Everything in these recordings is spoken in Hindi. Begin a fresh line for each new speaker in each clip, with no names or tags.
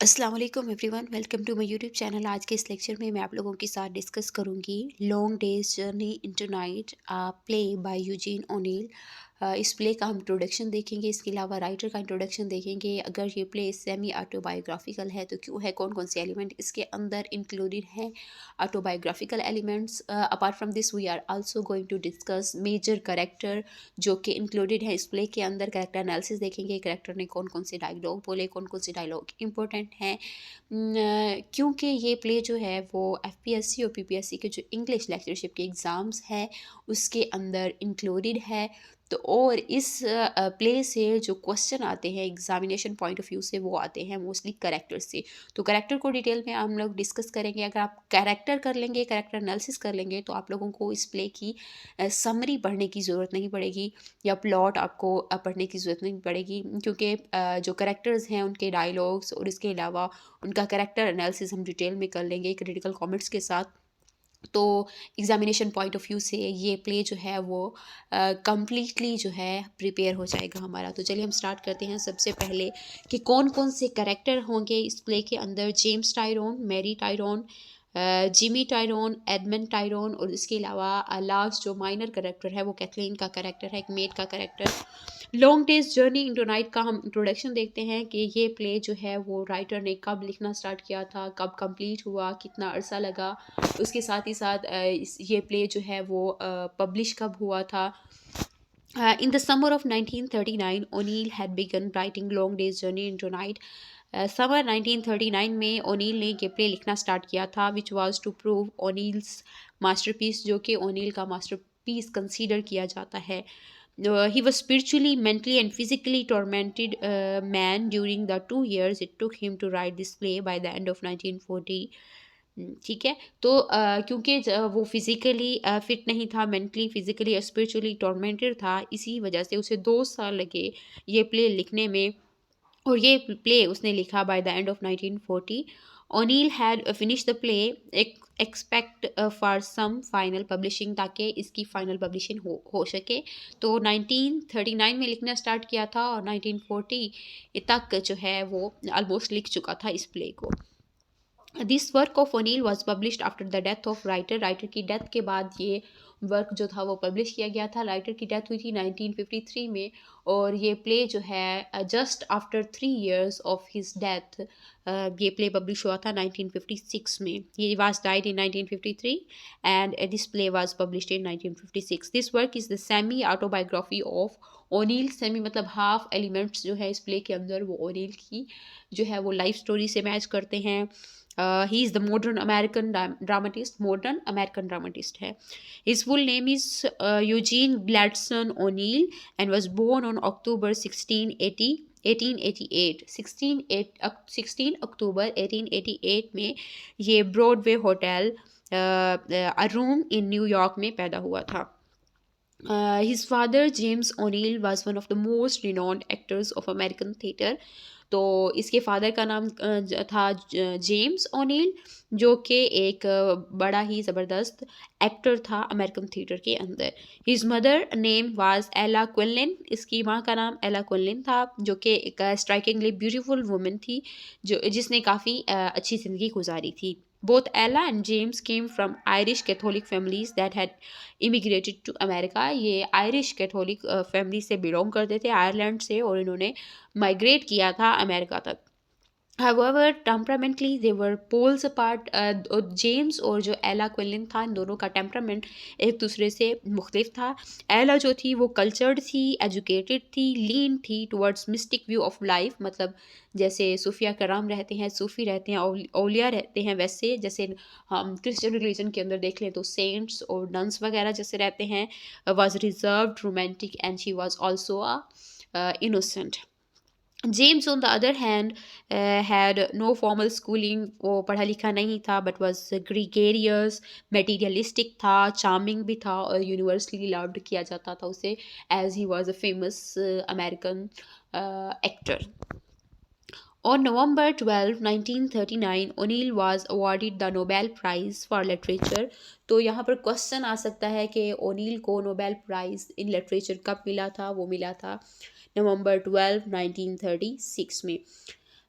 अस्सलाम वालेकुम everyone, welcome to my YouTube channel. आज के इस लेक्चर में मैं आप लोगों के साथ डिस्कस करूंगी long day's journey into night, play by Eugene O'Neill. इस प्ले का हम इंट्रोडक्शन देखेंगे, इसके अलावा राइटर का इंट्रोडक्शन देखेंगे। अगर ये प्ले सेमी ऑटोबायोग्राफिकल है तो क्यों है, कौन कौन से एलिमेंट इसके अंदर इंक्लूडेड हैं, autobiographical elements. Apart from this we are also going to discuss major character जो कि इंक्लूडेड है इस प्ले के अंदर। करेक्टर एनालिसिस देखेंगे, करेक्टर ने कौन कौन से डायलॉग बोले, कौन कौन से डायलॉग इंपॉर्टेंट हैं। क्योंकि ये प्ले जो है वो एफपीएससी और पीपीएससी के जो इंग्लिश लेक्चरशिप के एग्ज़ाम्स हैं उसके अंदर इंक्लूडेड है। तो और इस प्ले से जो क्वेश्चन आते हैं एग्जामिनेशन पॉइंट ऑफ व्यू से, वो आते हैं मोस्टली करेक्टर से। तो करेक्टर को डिटेल में हम लोग डिस्कस करेंगे। अगर आप करेक्टर कर लेंगे, करेक्टर एनालिसिस कर लेंगे, तो आप लोगों को इस प्ले की समरी पढ़ने की ज़रूरत नहीं पड़ेगी या प्लॉट आपको पढ़ने की ज़रूरत नहीं पड़ेगी, क्योंकि जो करेक्टर्स हैं उनके डायलॉग्स और इसके अलावा उनका करेक्टर एनालिसिस हम डिटेल में कर लेंगे क्रिटिकल कमेंट्स के साथ। तो एग्जामिनेशन पॉइंट ऑफ व्यू से ये प्ले जो है वो कम्प्लीटली जो है प्रिपेयर हो जाएगा हमारा। तो चलिए हम स्टार्ट करते हैं। सबसे पहले कि कौन कौन से करेक्टर होंगे इस प्ले के अंदर। James Tyrone, Mary Tyrone, Jimmy Tyrone, Edmund Tyrone, और इसके अलावा लास्ट जो माइनर करेक्टर है वो कैथलीन का करेक्टर है, एक मेड का character. Long day's journey into night का हम इंट्रोडक्शन देखते हैं कि ये प्ले जो है वो राइटर ने कब लिखना स्टार्ट किया था, कब कंप्लीट हुआ, कितना अरसा लगा। उसके साथ ही साथ ये प्ले जो है वो पब्लिश कब हुआ था। In the summer of 1939, O'Neill had begun writing Long Day's Journey into Night. Summer 1939 में ओनील ने ये प्ले लिखना स्टार्ट किया था, which was to prove O'Neill's masterpiece, जो कि ओनील का मास्टरपीस कंसीडर किया जाता है। He was spiritually, mentally, and physically tormented man during the 2 years it took him to write this play by the end of 1940। ठीक है। तो क्योंकि वो फिज़िकली फिट नहीं था, मेंटली, फिज़िकली और स्पिरिचुअली टॉर्मेंटेड था, इसी वजह से उसे 2 साल लगे ये प्ले लिखने में। और ये प्ले उसने लिखा by the end of 1940। O'Neill had finish the play, expect for some final publishing, ताकि इसकी फाइनल पब्लिशिंग हो सके। तो 1939 में लिखना स्टार्ट किया था और 1940 तक जो है वो ऑलमोस्ट लिख चुका था इस प्ले को। This work of O'Neill was published after the death of writer. Writer की डेथ के बाद ये वर्क जो था वो पब्लिश किया गया था। राइटर की डेथ हुई थी 1953 में, और ये प्ले जो है just after 3 years of his death ये प्ले पब्लिश हुआ था 1956 में। He was died in 1953 and this play was published in 1956। This work is the semi autobiography of O'Neill. Semi मतलब हाफ एलिमेंट्स जो है इस प्ले के अंदर वो ओनील की जो है वो लाइफ स्टोरी से मैच करते हैं। He is the modern American dramatist है। His full name is Eugene Gladstone O'Neill and was born on October 16 October 1888 में ये Broadway hotel a room in New York में पैदा हुआ था। His father, James O'Neill, was one of the most renowned actors of American theatre। तो इसके फादर का नाम था जेम्स ओनील, जो कि एक बड़ा ही ज़बरदस्त एक्टर था अमेरिकन थिएटर के अंदर। हिज मदर नेम वाज एला क्विनलिन। इसकी माँ का नाम एला क्विनलिन था, जो कि एक स्ट्राइकिंगली ब्यूटीफुल वुमन थी, जो जिसने काफ़ी अच्छी ज़िंदगी गुजारी थी। Both Ella and James came from Irish Catholic families that had immigrated to America। ये आयरिश कैथोलिक फैमिली से बिलोंग करते थे, आयरलैंड से, और इन्होंने माइग्रेट किया था अमेरिका तक। However, temperamentally they were poles apart। James और जो एला क्विलिन था, इन दोनों का टेम्परामेंट एक दूसरे से मुख्तलिफ था। एला जो थी वो कल्चर्ड थी, एजुकेटेड थी, लीन थी towards mistake view of life, मतलब जैसे सूफिया कराम रहते हैं, सूफ़ी रहते हैं, औलिया रहते हैं, वैसे जैसे हम क्रिश्चियन रिलीजन के अंदर देख लें तो सेंट्स और नन्स वगैरह जैसे रहते हैं। Was reserved, romantic, and she was also innocent. James on the other hand had no formal schooling. वो पढ़ा लिखा नहीं था, बट वॉज ग्रीगेरियस, मटीरियलिस्टिक था, चार्मिंग भी था, और यूनिवर्सली लव्ड किया जाता था उसे, as he was a famous American actor. On November 12, 1939, O'Neill was awarded the Nobel Prize for Literature। तो यहाँ पर क्वेश्चन आ सकता है कि ओनील को नोबेल प्राइज़ इन लिटरेचर कब मिला था। वो मिला था नवंबर 12, 1936 में।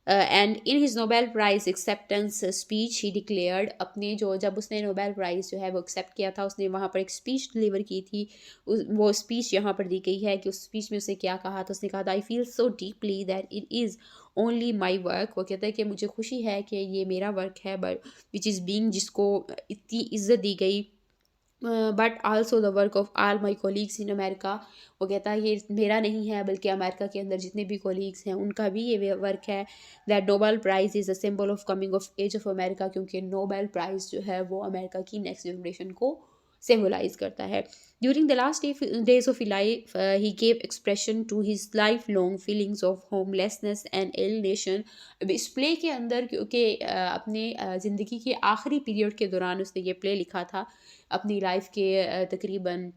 And in his Nobel prize acceptance speech he declared, अपने जो जब उसने नोबेल प्राइज़ जो है वो एक्सेप्ट किया था, उसने वहाँ पर एक स्पीच डिलीवर की थी। वो स्पीच यहाँ पर दी गई है कि उस स्पीच में उसने क्या कहा था। उसने कहा था, I feel so deeply that it is only my work. वो कहता है कि मुझे खुशी है कि ये मेरा वर्क है, बट विच इज़ बीइंग, जिसको इतनी इज्जत दी गई, but also the work of all my colleagues in America. वो कहता है ये मेरा नहीं है बल्कि अमेरिका के अंदर जितने भी कोलीग्स हैं उनका भी ये वर्क है। That Nobel prize is a symbol of coming of age of America, क्योंकि नोबेल प्राइज़ जो है वो अमेरिका की नेक्स्ट जनरेशन को सिम्बलाइज करता है। During the last days of life he gave expression to his life long feelings of homelessness and alienation. अब इस प्ले के अंदर, क्योंकि अपने ज़िंदगी के आखिरी पीरियड के दौरान उसने ये प्ले लिखा था, अपनी लाइफ के तकरीबन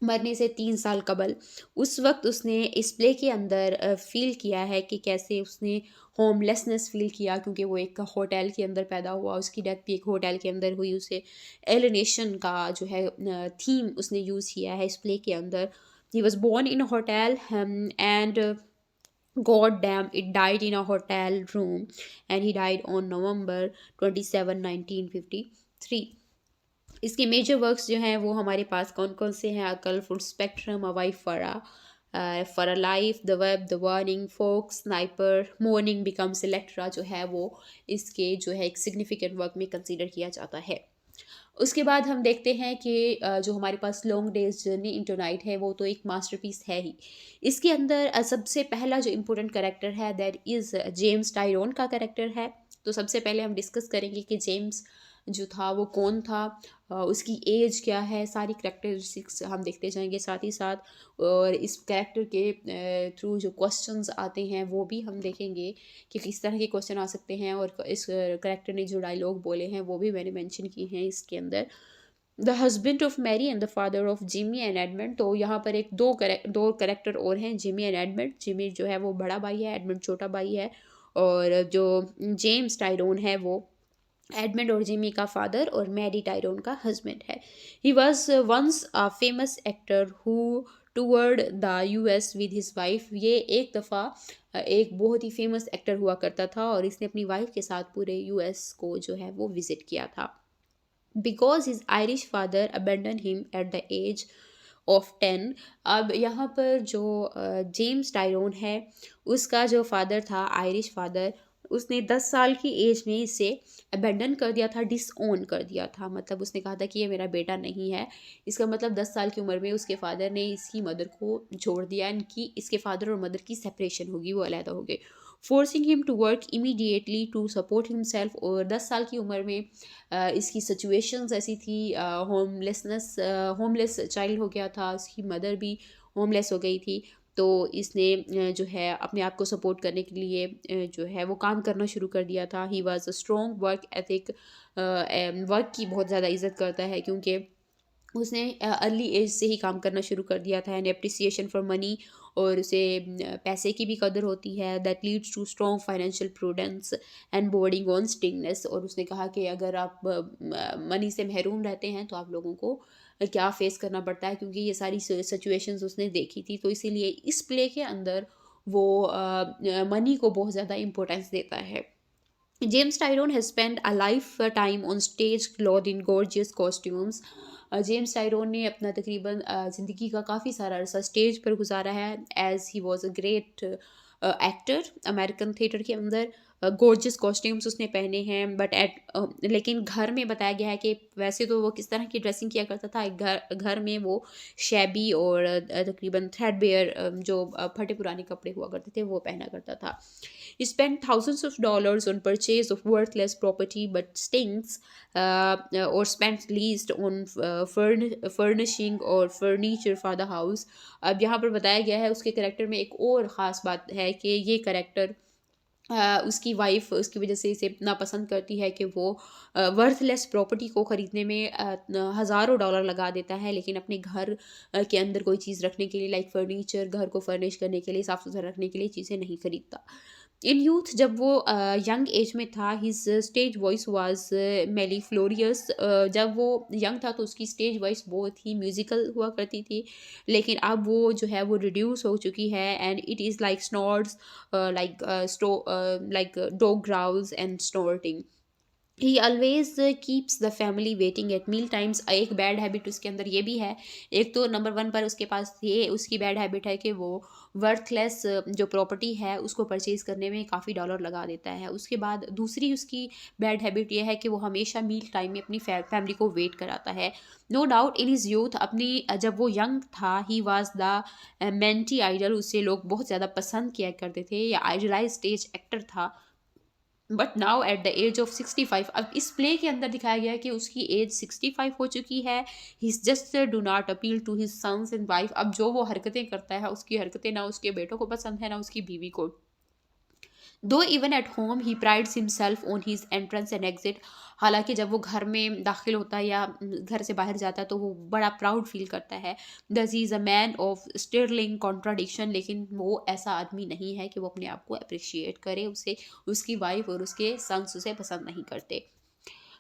मरने से 3 साल कबल, उस वक़्त उसने इस प्ले के अंदर फ़ील किया है कि कैसे उसने होमलेसनेस फ़ील किया, क्योंकि वो एक होटल के अंदर पैदा हुआ, उसकी डेथ भी एक होटल के अंदर हुई। उसे एलिनेशन का जो है थीम उसने यूज़ किया है इस प्ले के अंदर। He was born in a hotel and god damn it died in a hotel room and he died on November 27, 1953। इसके मेजर वर्क्स जो हैं वो हमारे पास कौन कौन से हैं? अकल, full spectrum, a wife for a life, the web, the warning, folks, sniper, mourning becomes Electra जो है वो इसके जो है एक सिग्निफिकेंट वर्क में कंसीडर किया जाता है। उसके बाद हम देखते हैं कि जो हमारे पास long day's journey into night है वो तो एक मास्टरपीस है ही। इसके अंदर सबसे पहला जो इम्पोर्टेंट कैरेक्टर है दैट इज़ जेम्स टायरोन का कैरेक्टर है। तो सबसे पहले हम डिस्कस करेंगे कि जेम्स जो था वो कौन था, उसकी एज क्या है, सारी करेक्टरिस्टिक्स हम देखते जाएंगे साथ ही साथ। और इस कैरेक्टर के थ्रू जो क्वेश्चंस आते हैं वो भी हम देखेंगे कि किस तरह के क्वेश्चन आ सकते हैं। और इस करेक्टर ने जो डायलॉग बोले हैं वो भी मैंने मेंशन किए हैं इसके अंदर। The husband of Mary and the father of Jimmy and Edmund. तो यहाँ पर एक दो करेक्टर और हैं, जिमी एंड एडमंड। जिमी जो है वो बड़ा भाई है, एडमंड छोटा भाई है। और जो जेम्स टायरोन है वो एडमंड और जिमी का फादर और मैरी टायरोन का हस्बैंड है। He was once a famous actor who toured the US with his wife. ये एक दफ़ा एक बहुत ही फेमस एक्टर हुआ करता था और इसने अपनी वाइफ के साथ पूरे यूएस को जो है वो विज़िट किया था। Because his Irish father abandon him at the age of 10। अब यहाँ पर जो जेम्स टायरोन है उसका जो फादर था, आयरिश फादर, उसने 10 साल की एज में इसे अबेंडन कर दिया था, डिसओन कर दिया था। मतलब उसने कहा था कि ये मेरा बेटा नहीं है। इसका मतलब 10 साल की उम्र में उसके फादर ने इसकी मदर को छोड़ दिया। इनकी इसके फादर और मदर की सेपरेशन होगी, वो अलहदा हो गए। Forcing him to work immediately to support himself. और 10 साल की उम्र में इसकी सिचुएशंस ऐसी थी, होमलेस चाइल्ड हो गया था, इसकी मदर भी होमलेस हो गई थी। तो इसने जो है अपने आप को सपोर्ट करने के लिए जो है वो काम करना शुरू कर दिया था। He was a strong work ethic, work की बहुत ज़्यादा इज्जत करता है क्योंकि उसने अर्ली एज से ही काम करना शुरू कर दिया था। एंड एप्रिसिएशन फॉर मनी, और उसे पैसे की भी कदर होती है। That leads to strong financial prudence and bordering on stinginess. और उसने कहा कि अगर आप मनी से महरूम रहते हैं तो आप लोगों को क्या फेस करना पड़ता है, क्योंकि ये सारी सिचुएशंस उसने देखी थी। तो इसीलिए इस प्ले के अंदर वो मनी को बहुत ज़्यादा इम्पोर्टेंस देता है। James Tyrone has spend a life time on stage cloth in gorgeous costumes. James Tyrone ने अपना तकरीबन ज़िंदगी का काफ़ी सारा अरसा स्टेज पर गुजारा है। As he was a great actor American theatre के अंदर। गॉर्जियस कॉस्ट्यूम्स उसने पहने हैं, बट लेकिन घर में बताया गया है कि वैसे तो वो किस तरह की ड्रेसिंग किया करता था। एक घर में वो शैबी और तकरीबन थ्रेडबेयर जो फटे पुराने कपड़े हुआ करते थे वो पहना करता था। He spent thousands of dollars on purchase of worthless property, but stinks or spent least on furnishing or furniture for the house. अब यहाँ पर बताया गया है उसके करेक्टर में एक और ख़ास बात है कि ये करेक्टर उसकी वाइफ उसकी वजह से इसे इतना पसंद करती है कि वो वर्थलेस प्रॉपर्टी को ख़रीदने में हज़ारों डॉलर लगा देता है, लेकिन अपने घर के अंदर कोई चीज़ रखने के लिए, लाइक फर्नीचर, घर को फर्निश करने के लिए, साफ़ सुथरा रखने के लिए चीज़ें नहीं खरीदता। इन यूथ जब वो यंग एज में था, हिज स्टेज वॉइस वाज मेलिफ्लोरियस। जब वो यंग था तो उसकी स्टेज वॉइस बहुत ही म्यूजिकल हुआ करती थी, लेकिन अब वो जो है वो रिड्यूस हो चुकी है, and it is like snores, like like dog growls and snorting. He always keeps the family waiting at meal times. एक बैड हैबिट उसके अंदर ये भी है। एक तो नंबर वन पर उसके पास ये उसकी बैड हैबिट है कि वो वर्थलेस जो प्रॉपर्टी है उसको परचेज करने में काफ़ी डॉलर लगा देता है। उसके बाद दूसरी उसकी बैड हैबिट ये है कि वो हमेशा मील टाइम में अपनी फैमिली को वेट कराता है। No doubt in his youth, अपनी जब वो यंग था, he was the matinee idol. उससे लोग बहुत ज़्यादा पसंद किया करते थे, या आइडलाइज स्टेज एक्टर था। But now at the age of 65, अब इस प्ले के अंदर दिखाया गया है कि उसकी एज 65 हो चुकी है। He just do not appeal to his sons and wife. अब जो वो हरकतें करता है, उसकी हरकतें ना उसके बेटों को पसंद है ना उसकी बीवी को। दो even at home he prides himself on his entrance and exit. हालांकि जब वो घर में दाखिल होता है या घर से बाहर जाता है तो वो बड़ा प्राउड फील करता है। दस he is a man of sterling contradiction. लेकिन वो ऐसा आदमी नहीं है कि वो अपने आप को अप्रिशिएट करे। उसे उसकी वाइफ और उसके सन्स उसे पसंद नहीं करते।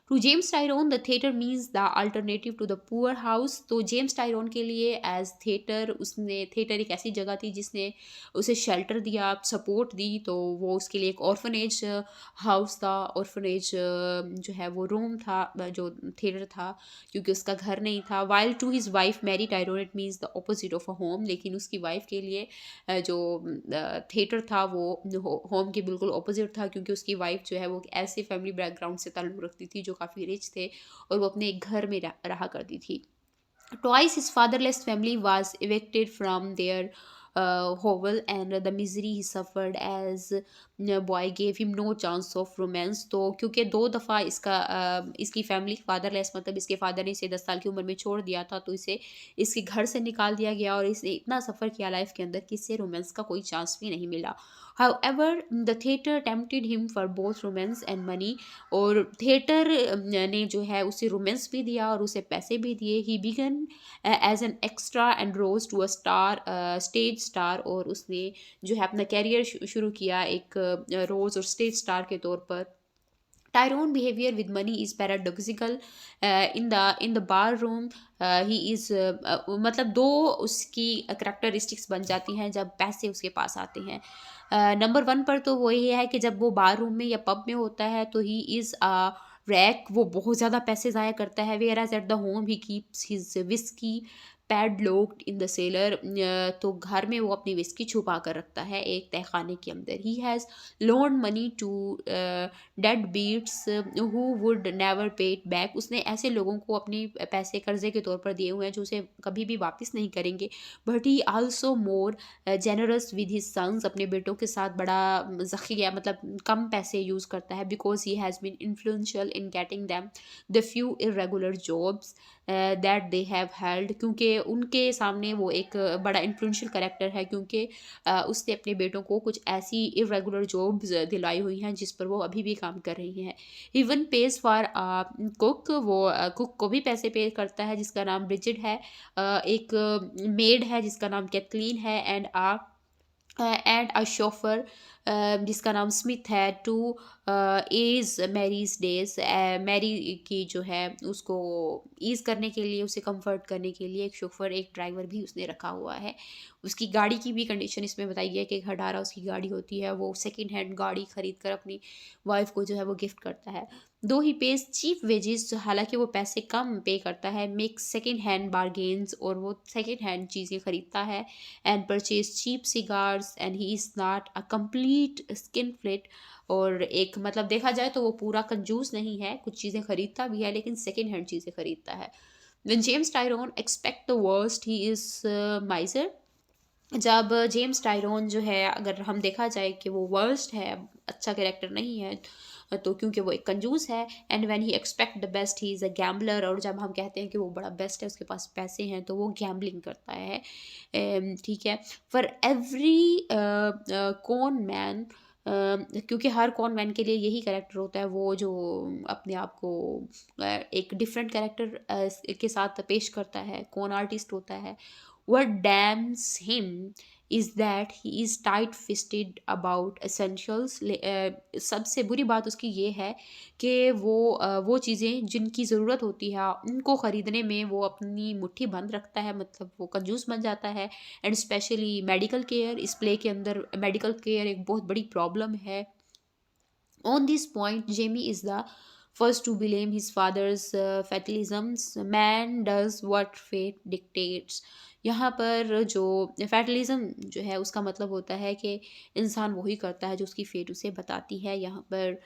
To James Tyrone the theatre means the alternative to the poor house. तो जेम्स टायरोन के लिए एज थिएटर, उसने थिएटर एक ऐसी जगह थी जिसने उसे शेल्टर दिया, सपोर्ट दी। तो वो उसके लिए एक ऑर्फनेज हाउस था, ऑर्फनेज जो है वो रूम था, जो थिएटर था, क्योंकि उसका घर नहीं था। While to his wife Mary Tyrone it means the opposite of a home. लेकिन उसकी वाइफ के लिए जो थिएटर था वो होम के बिल्कुल ऑपोजिट था, क्योंकि उसकी वाइफ जो है वो एक ऐसे फैमिली बैकग्राउंड से ताल्लुक़ रखती थी जो काफ़ी रिच थे, और वो अपने एक घर में रहा करती थी। Twice his fatherless family was evicted from their hovel, and the misery he suffered as a boy gave him no chance of romance। तो क्योंकि दो दफ़ा इसकी फैमिली फादरलेस, मतलब इसके फादर ने इसे 10 साल की उम्र में छोड़ दिया था, तो इसे इसके घर से निकाल दिया गया, और इसने इतना सफ़र किया लाइफ के अंदर कि इससे रोमांस का कोई चांस भी नहीं मिला। However, the theatre tempted him for both romance and money। और थिएटर ने जो है उसे रोमांस भी दिया और उसे पैसे भी दिए। He began as an extra and rose to a star, stage star. और उसने जो है अपना कैरियर शुरू किया एक रोज और स्टेज स्टार के तौर पर। Tyrone behavior with money is paradoxical। in the bar room he is मतलब दो उसकी करेक्टरिस्टिक्स बन जाती हैं जब पैसे उसके पास आते हैं। नंबर वन पर तो वो ये है कि जब वो बार रूम में या पब में होता है तो ही इज़ रैक, वो बहुत ज़्यादा पैसे ज़ाया करता है। Whereas at the home he keeps his whisky padlocked in the cellar. तो घर में वो अपनी विस्की छुपा कर रखता है एक तहखाने के अंदर। He has loan money to dead beats who would never pay it back. उसने ऐसे लोगों को अपने पैसे कर्जे के तौर पर दिए हुए हैं जो उसे कभी भी वापस नहीं करेंगे। But he also more generous with his sons. अपने बेटों के साथ बड़ा ज़खिया, मतलब कम पैसे यूज़ करता है। Because he has been influential in getting them the few irregular jobs that they have held. क्योंकि उनके सामने वो एक बड़ा इन्फ्लुएंशियल करेक्टर है, क्योंकि उसने अपने बेटों को कुछ ऐसी इरेगुलर जॉब्स दिलाई हुई हैं जिस पर वो अभी भी काम कर रही हैं। इवन पेज फॉर कुक, वो कुक को भी पैसे पे करता है जिसका नाम ब्रिजिड है। एक मेड है जिसका नाम कैथलीन है, एंड अ शोफर जिसका नाम स्मिथ है, to ease Mary's days. Mary की जो है उसको ईज करने के लिए, उसे कंफर्ट करने के लिए एक शोफर, एक ड्राइवर भी उसने रखा हुआ है। उसकी गाड़ी की भी कंडीशन इसमें बताई गई है कि एक हटारा उसकी गाड़ी होती है, वो सेकंड हैंड गाड़ी खरीद कर अपनी वाइफ को जो है वो गिफ्ट करता है। दो ही पेज चीप वेजेस, हालांकि वो पैसे कम पे करता है, मेक सेकंड हैंड बारगेन्स, और वो सेकंड हैंड चीज़ें खरीदता है, and purchase cheap cigars, and he is not a complete skinflint. और एक मतलब देखा जाए तो वो पूरा कंजूस नहीं है, कुछ चीज़ें खरीदता भी है लेकिन सेकंड हैंड चीज़ें खरीदता है। When James Tyrone expect the worst, he is miser। जब जेम्स टायरोन जो है, अगर हम देखा जाए कि वो वर्स्ट है, अच्छा कैरेक्टर नहीं है, तो क्योंकि वो एक कंजूस है। And when he expect the best he is a gambler. और जब हम कहते हैं कि वो बड़ा बेस्ट है, उसके पास पैसे हैं, तो वो गैम्बलिंग करता है। ठीक है। फॉर एवरी कॉन मैन, क्योंकि हर कॉन मैन के लिए यही कैरेक्टर होता है, वो जो अपने आप को एक डिफरेंट कैरेक्टर के साथ पेश करता है, कौन आर्टिस्ट होता है। What damns him is that he is tight fisted about essentials. सबसे बुरी बात उसकी ये है कि वो चीज़ें जिनकी ज़रूरत होती है उनको ख़रीदने में वो अपनी मुट्ठी बंद रखता है, मतलब वो कंजूस बन जाता है। एंड स्पेशली मेडिकल केयर, इस प्ले के अंदर मेडिकल केयर एक बहुत बड़ी प्रॉब्लम है। On this point, Jamie is the first to blame his father's fatalisms. Man does what fate dictates. यहाँ पर जो फैटलिज्म जो है उसका मतलब होता है कि इंसान वही करता है जो उसकी फेट उसे बताती है। यहाँ पर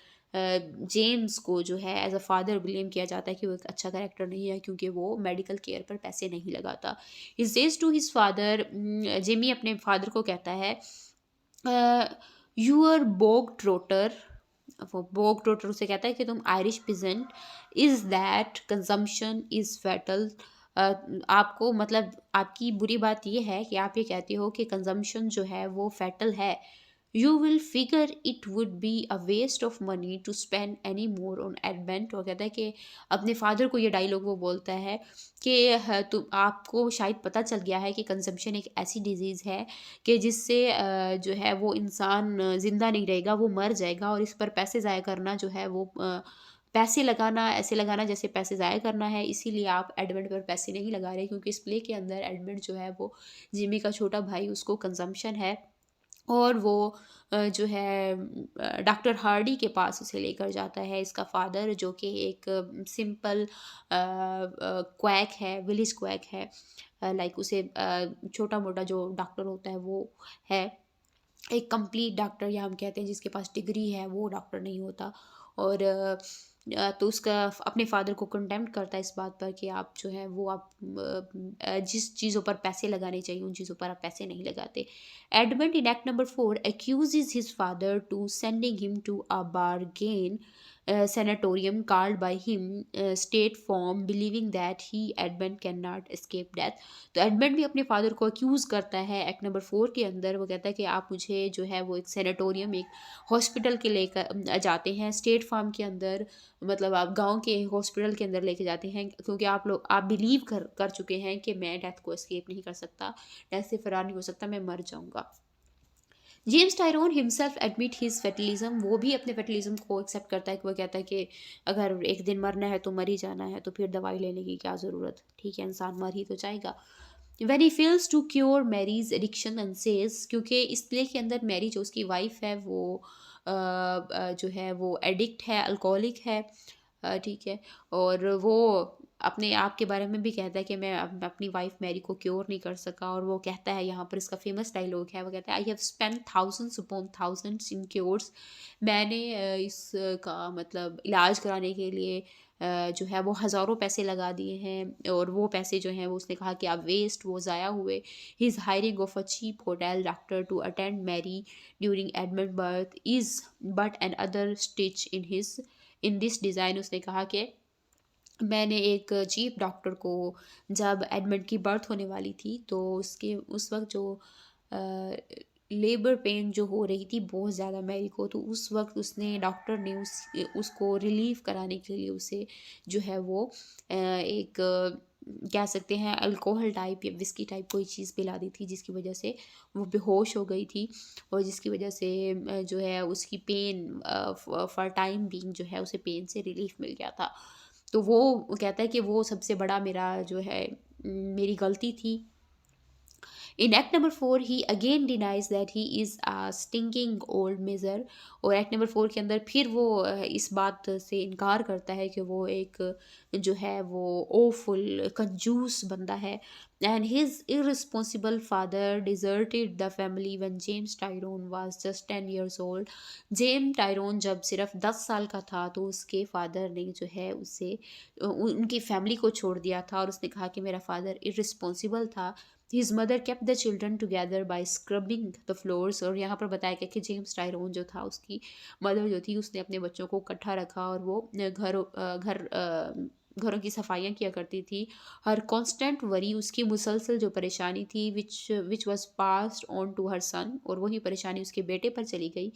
जेम्स को जो है एज अ फादर ब्लेम किया जाता है कि वो एक अच्छा कैरेक्टर नहीं है क्योंकि वो मेडिकल केयर पर पैसे नहीं लगाता। He says to his father, Jamie अपने फादर को कहता है, यू आर बोग ट्रोटर। वो बोग ट्रोटर उसे कहता है कि तुम Irish peasant, is that consumption is fatal. आपको मतलब आपकी बुरी बात ये है कि आप ये कहते हो कि कंजम्पशन जो है वो फैटल है। You will figure it would be a waste of money to spend any more on advent. वो कहता है कि अपने फादर को ये डायलॉग वो बोलता है कि तो आपको शायद पता चल गया है कि कंजम्पशन एक ऐसी डिजीज़ है कि जिससे जो है वो इंसान ज़िंदा नहीं रहेगा, वो मर जाएगा। और इस पर पैसे ज़ाया करना जो है वो पैसे लगाना, ऐसे लगाना जैसे पैसे ज़ाया करना है। इसीलिए आप एडवेंट पर पैसे नहीं लगा रहे क्योंकि इस प्ले के अंदर एडवेंट जो है वो जिमी का छोटा भाई, उसको कंजम्पशन है। और वो जो है डॉक्टर हार्डी के पास उसे लेकर जाता है इसका फादर, जो कि एक सिंपल क्वैक है, विलेज क्वैक है। लाइक उसे छोटा मोटा जो डॉक्टर होता है वो है। एक कंप्लीट डॉक्टर या हम कहते हैं जिसके पास डिग्री है वो डॉक्टर नहीं होता। और तो उसका अपने फादर को कंटेम्प्ट करता है इस बात पर कि आप जो है वो आप जिस चीज़ों पर पैसे लगाने चाहिए उन चीज़ों पर आप पैसे नहीं लगाते। Edmund in act number 4 accuses his father to sending him to a bargain sanatorium called by him state farm, believing that he Edmund cannot escape death। तो एडमंड भी अपने फादर को अक्यूज़ करता है एक्ट नंबर 4 के अंदर। वो कहता है कि आप मुझे जो है वो एक सेनेटोरियम, एक हॉस्पिटल के लेकर जाते हैं स्टेट फार्म के अंदर, मतलब आप गांव के हॉस्पिटल के अंदर लेके जाते हैं क्योंकि आप बिलीव कर चुके हैं कि मैं डेथ को एस्केप नहीं कर सकता, डेथ से फरार नहीं हो सकता, मैं मर जाऊंगा। James Tyrone himself admit his fatalism. वो भी अपने फेटलिज्म को एक्सेप्ट करता है कि वो कहता है कि अगर एक दिन मरना है तो मर ही जाना है, तो फिर दवाई लेने की क्या ज़रूरत, ठीक है इंसान मर ही तो जाएगा। When he fails to cure Mary's addiction and says, क्योंकि इस प्ले के अंदर मैरी जो उसकी वाइफ है वो जो है वो एडिक्ट है, अल्कोहलिक है, ठीक है। और वो अपने आप के बारे में भी कहता है कि मैं अपनी वाइफ मैरी को क्योर नहीं कर सका। और वो कहता है, यहाँ पर इसका फेमस डायलॉग है, वो कहता है, I have spend thousands upon thousands in cures. मैंने इसका मतलब इलाज कराने के लिए जो है वो हज़ारों पैसे लगा दिए हैं और वो पैसे जो हैं वो उसने कहा कि आप वेस्ट, वो ज़ाया हुए। He is hiring of a cheap hotel doctor to attend Mary during admit birth is but another stitch in this design. उसने कहा कि मैंने एक चीफ डॉक्टर को जब एडमिट की बर्थ होने वाली थी तो उसके उस वक्त जो लेबर पेन जो हो रही थी बहुत ज़्यादा मैरी को, तो उस वक्त उसने डॉक्टर ने उसको रिलीव कराने के लिए उसे जो है वो एक कह सकते हैं अल्कोहल टाइप या विस्की टाइप कोई चीज़ पिला दी थी जिसकी वजह से वो बेहोश हो गई थी। और जिसकी वजह से जो है उसकी पेन फॉर टाइम बीइंग जो है उसे पेन से रिलीफ मिल गया था। तो वो कहता है कि वो सबसे बड़ा मेरा जो है मेरी गलती थी। In Act number 4 he again denies that he is a stinking old miser। और एक्ट नंबर 4 के अंदर फिर वो इस बात से इनकार करता है कि वो एक जो है वो ओफुल कंजूस बंदा है। And his irresponsible father deserted the family when James Tyrone was just 10 years old। James Tyrone जब सिर्फ 10 साल का था तो उसके फादर ने जो है उसे उनकी फैमिली को छोड़ दिया था और उसने कहा कि मेरा फादर इररिस्पॉन्सिबल था। His mother kept the children together by scrubbing the floors. और यहाँ पर बताया गया कि जेम्स टायरोन जो था उसकी मदर जो थी उसने अपने बच्चों को इकट्ठा रखा और वो घरों की सफाइयाँ किया करती थी। हर कांस्टेंट वरी, उसकी मुसलसल जो परेशानी थी which was passed on to her son, और वही परेशानी उसके बेटे पर चली गई,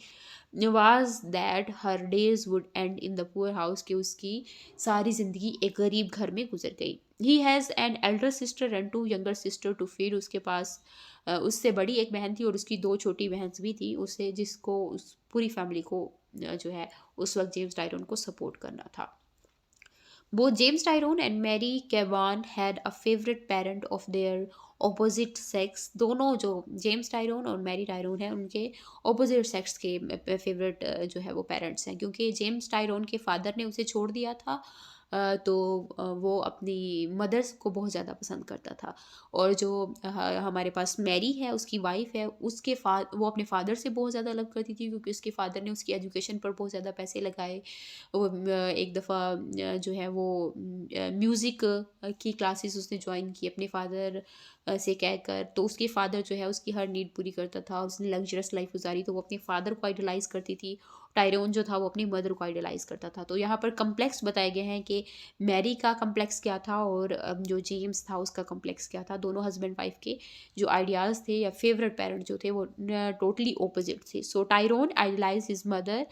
was that her days would end in the poor house, कि उसकी सारी ज़िंदगी एक गरीब घर में गुजर गई। He has an elder sister and two younger sister to feed. उसके पास उससे बड़ी एक बहन थी और उसकी 2 छोटी बहन्स भी थी, उसे जिसको उस पूरी फैमिली को जो है उस वक़्त जेम्स टायरोन को सपोर्ट करना था। Both James Tyrone and Mary Cavan had a favorite parent of their opposite sex. दोनों जो जेम्स टायरोन और मैरी टायरोन है उनके ऑपोजिट सेक्स के फेवरेट जो है वो पेरेंट्स हैं, क्योंकि जेम्स टायरोन के फादर ने उसे छोड़ दिया था। तो वो अपनी मदर्स को बहुत ज़्यादा पसंद करता था। और जो हमारे पास मैरी है उसकी वाइफ है, उसके वो अपने फादर से बहुत ज़्यादा लव करती थी, क्योंकि उसके फादर ने उसकी एजुकेशन पर बहुत ज़्यादा पैसे लगाए। वो एक दफ़ा जो है वो म्यूज़िक की क्लासेस उसने ज्वाइन की अपने फादर से कहकर। तो उसके फादर जो है उसकी हर नीड पूरी करता था, उसने लग्जरस लाइफ गुजारी, तो वो अपने फादर को आइडलाइज़ करती थी। टायरोन जो था वो अपनी मदर को आइडलाइज़ करता था। तो यहाँ पर कम्प्लेक्स बताए गए हैं कि मैरी का कम्प्लेक्स क्या था और जो जेम्स था उसका कम्प्लेक्स क्या था। दोनों हस्बैंड वाइफ के जो आइडियाज़ थे या फेवरेट पेरेंट जो थे वो टोटली ऑपोजिट थे। So Tyrone idolise his mother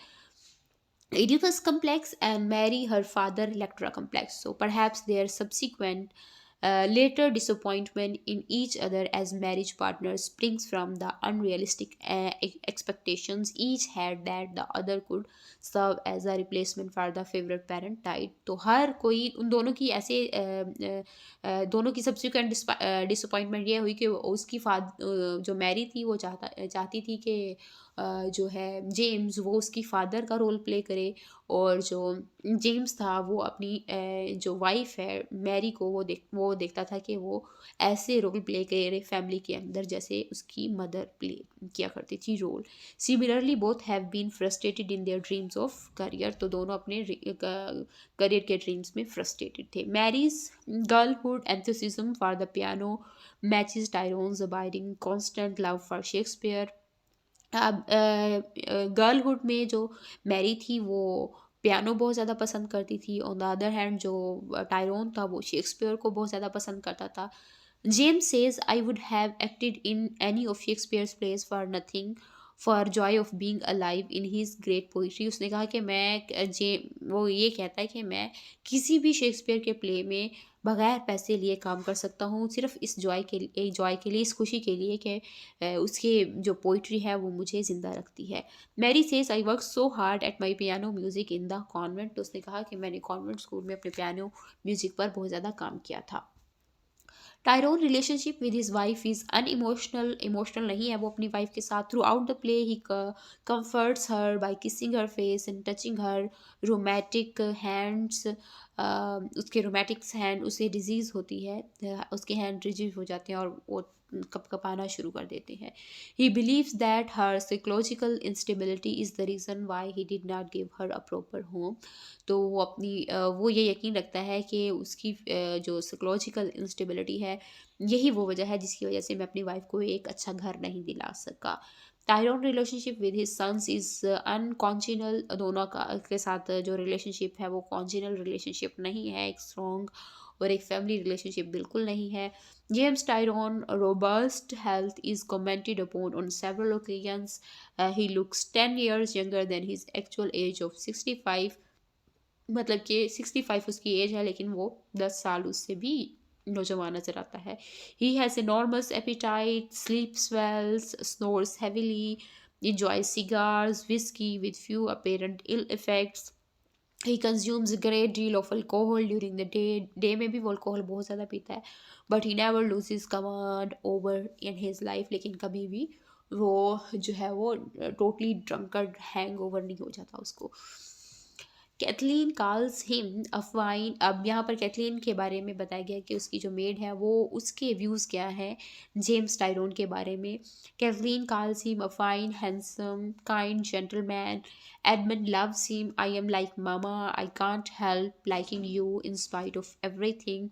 Oedipus complex and Mary her father Electra complex. So perhaps their subsequent later disappointment in each other as marriage partners springs from the unrealistic expectations each had that the other could serve as a replacement for the favorite parent died. तो हर कोई उन दोनों की ऐसे दोनों की सब्सिक्वेंट डिसअपॉइंटमेंट ये हुई कि उसकी जो मैरी थी वो चाहती थी कि जो है जेम्स वो उसकी फादर का रोल प्ले करे, और जो जेम्स था वो अपनी जो वाइफ है मैरी को वो देखता था कि वो ऐसे रोल प्ले करे फैमिली के अंदर जैसे उसकी मदर प्ले किया करती थी role. Similarly both have been frustrated in their dreams of career. तो दोनों अपने करियर के ड्रीम्स में फ्रस्ट्रेटेड थे। Mary's girlhood enthusiasm for the piano matches Tyrone's abiding constant love for Shakespeare. अब गर्लहुड में जो मैरी थी वो पियानो बहुत ज़्यादा पसंद करती थी। ऑन द अदर हैंड जो टायरोन था वो शेक्सपियर को बहुत ज़्यादा पसंद करता था। James says I would have acted in any of Shakespeare's place for nothing for Joy of being alive in his great poetry. उसने कहा कि वो ये कहता है कि मैं किसी भी शेक्सपियर के प्ले में बगैर पैसे लिए काम कर सकता हूँ, सिर्फ इस जॉय के लिए, इस खुशी के लिए कि उसके जो पोइट्री है वो मुझे ज़िंदा रखती है। Mary says I work so hard at my piano music in the convent. तो उसने कहा कि मैंने कॉन्वेंट स्कूल में अपने पियानो म्यूज़िक पर बहुत ज़्यादा काम किया था। Tyrone relationship with his wife is unemotional, emotional नहीं है वो अपनी वाइफ के साथ। Throughout the play he comforts her by kissing her face and touching her romantic hands। उसके रोमेटिक हैंड उसे डिजीज़ होती है, उसके हैंड डिजीज हो जाते हैं और वो कपकपाना शुरू कर देते हैं। He believes that her psychological instability is the reason why he did not give her a proper home. तो वो ये यकीन रखता है कि उसकी जो साइकोलॉजिकल इंस्टेबिलिटी है यही वो वजह है जिसकी वजह से मैं अपनी वाइफ को एक अच्छा घर नहीं दिला सका। Tyrone relationship with his sons is uncongenial. दोनों का के साथ जो रिलेशनशिप है वो कॉन्जिनल रिलेशनशिप नहीं है, एक स्ट्रॉन्ग और एक फैमिली रिलेशनशिप बिल्कुल नहीं है। James Tyrone robust health is commented upon on several occasions. He looks 10 years younger than his actual age of 65। मतलब कि 65 उसकी एज है लेकिन वो 10 साल उससे भी नौजवान नज़र आता है। He has enormous appetite, sleeps well, snores heavily, enjoys cigars, whiskey with few apparent ill effects। He consumes great deal of alcohol during the day में भी वो अल्कोहल बहुत ज़्यादा पीता है। But he never loses command over in his life. लेकिन कभी भी वो जो है वो टोटली ड्रंकर्ड हैंग ओवर नहीं हो जाता उसको। Kathleen calls him a fine. अब यहाँ पर कैथलीन के बारे में बताया गया कि उसकी जो मेड है वो उसके व्यूज़ क्या हैं जेम्स टायरोन के बारे में। Kathleen calls him a fine handsome kind gentleman. Edmund loves him. I am like mama, I can't help liking you in spite of everything.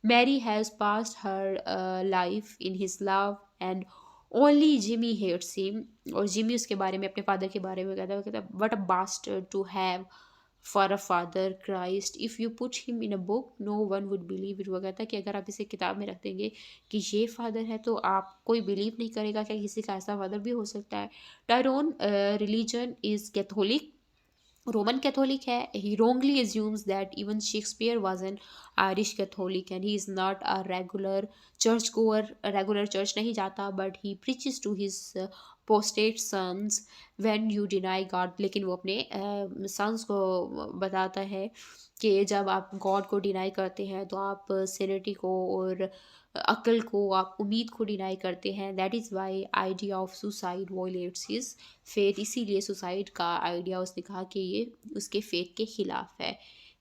Mary has passed her life in his love and only Jimmy hates him. और जिमी उसके बारे में अपने फादर के बारे में कहता है, वो कहता है what a bastard to have for a father Christ if you put him in a book no one would believe it. वो कहता है कि अगर आप इसे किताब में रख देंगे कि ये फादर है तो आप कोई बिलीव नहीं करेगा कि किसी का ऐसा फादर भी हो सकता है। Tyrone religion is Catholic Roman Catholic है. He wrongly assumes that even Shakespeare was an Irish Catholic and he is not a regular churchgoer. Regular church नहीं जाता, but he preaches to his postate sons when you deny God. लेकिन वो अपने sons को बताता है कि जब आप गॉड को डिनाई करते हैं तो आप सेनिटी को और अक्ल को, आप उम्मीद को डिनाई करते हैं. That is why idea of suicide violates his faith. इसीलिए सुसाइड का आइडिया उसने कहा कि ये उसके फेथ के खिलाफ है.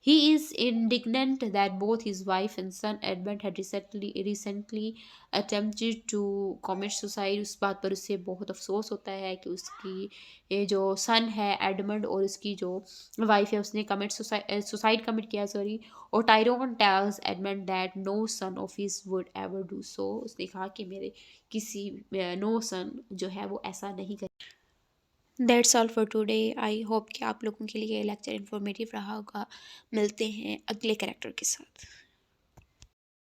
He is indignant that both his wife and son Edmund had recently attempted to commit suicide. उस बात पर उसे बहुत अफसोस होता है कि उसकी ये जो सन है एडमंड और उसकी जो वाइफ है उसने सुसाइड कमिट किया, सॉरी. और Tyrone tells Edmund that no son of his would ever do so. उसने कहा कि मेरे किसी नो सन जो है वो ऐसा नहीं कर. That's all for today. I hope कि आप लोगों के लिए ये लेक्चर इन्फॉर्मेटिव रहा होगा. मिलते हैं अगले कैरेक्टर के साथ.